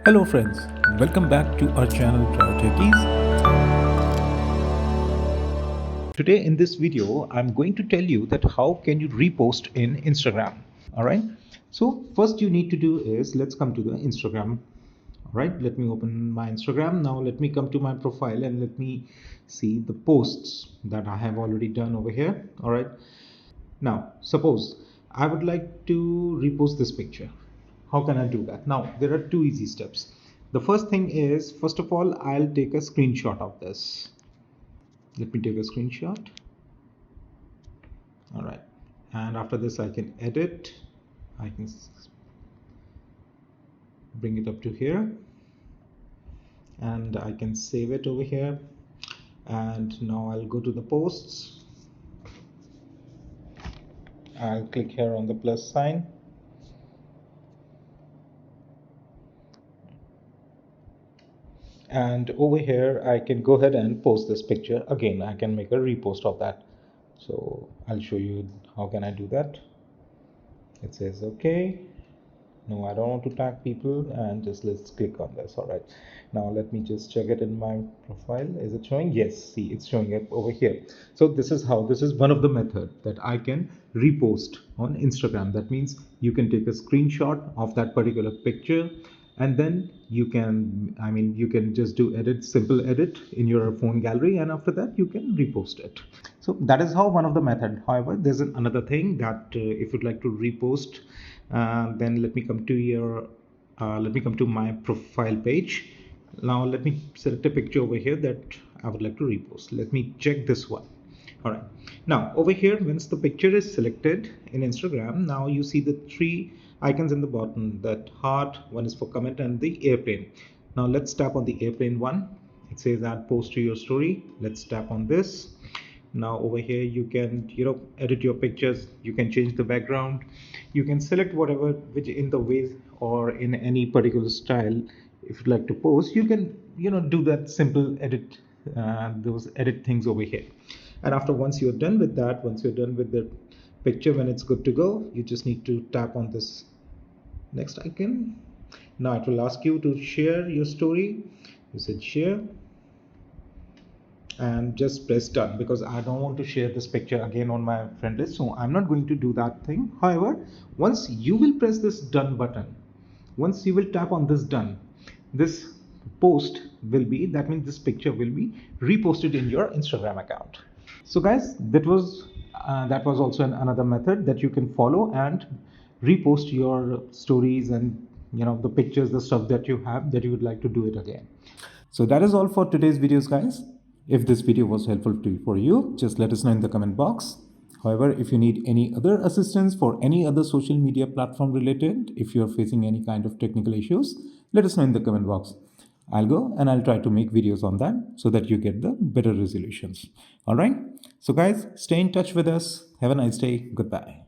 Hello friends, welcome back to our channel TECHIES. Today in this video, I'm going to tell you that how can you repost in Instagram. All right. So first you need to do is let's come to the Instagram. All right. Let me open my Instagram. Now let me come to my profile and let me see the posts that I have already done over here. All right. Now, suppose I would like to repost this picture. How can I do that? Now, there are two easy steps. The first thing is, first of all, I'll take a screenshot of this. Let me take a screenshot. All right. And after this, I can edit. I can bring it up to here. And I can save it over here. And now I'll go to the posts. I'll click here on the plus sign. And over here I can go ahead and post this picture again. I can make a repost of that, so I'll show you how can I do that. It says okay, no, I don't want to tag people, and just let's click on this. All right, now let me just check it in my profile. Is it showing? Yes, see, it's showing up over here. So this is one of the method that I can repost on Instagram. That means you can take a screenshot of that particular picture, and then you can, you can just do simple edit in your phone gallery, and after that you can repost it. So that is how one of the method. However, there's another thing that if you'd like to repost, then let me come to your let me come to my profile page. Now let me select a picture over here that I would like to repost. Let me check this one. All right, now over here, once the picture is selected in Instagram, now you see the three icons in the bottom, that heart, one is for comment, and the airplane. Now let's tap on the airplane one. It says add post to your story. Let's tap on this. Now over here you can edit your pictures, you can change the background, you can select whatever which in the way or in any particular style. If you'd like to post, you can do that simple edit, those edit things over here. And after once you're done with that, once you're done with the picture, when it's good to go, you just need to tap on this next icon. Now it will ask you to share your story. You said share and just press done, because I don't want to share this picture again on my friend list, so I'm not going to do that thing. However, once you will press this done button, once you will tap on this done, this post will be, that means this picture will be reposted in your Instagram account. So guys, that was also another method that you can follow and repost your stories and the pictures, the stuff that you have that you would like to do it again. So that is all for today's videos, guys. If this video was helpful for you, just let us know in the comment box. However, if you need any other assistance for any other social media platform related, if you're facing any kind of technical issues, let us know in the comment box. I'll go and I'll try to make videos on that so that you get the better resolutions. All right. So guys, stay in touch with us. Have a nice day. Goodbye.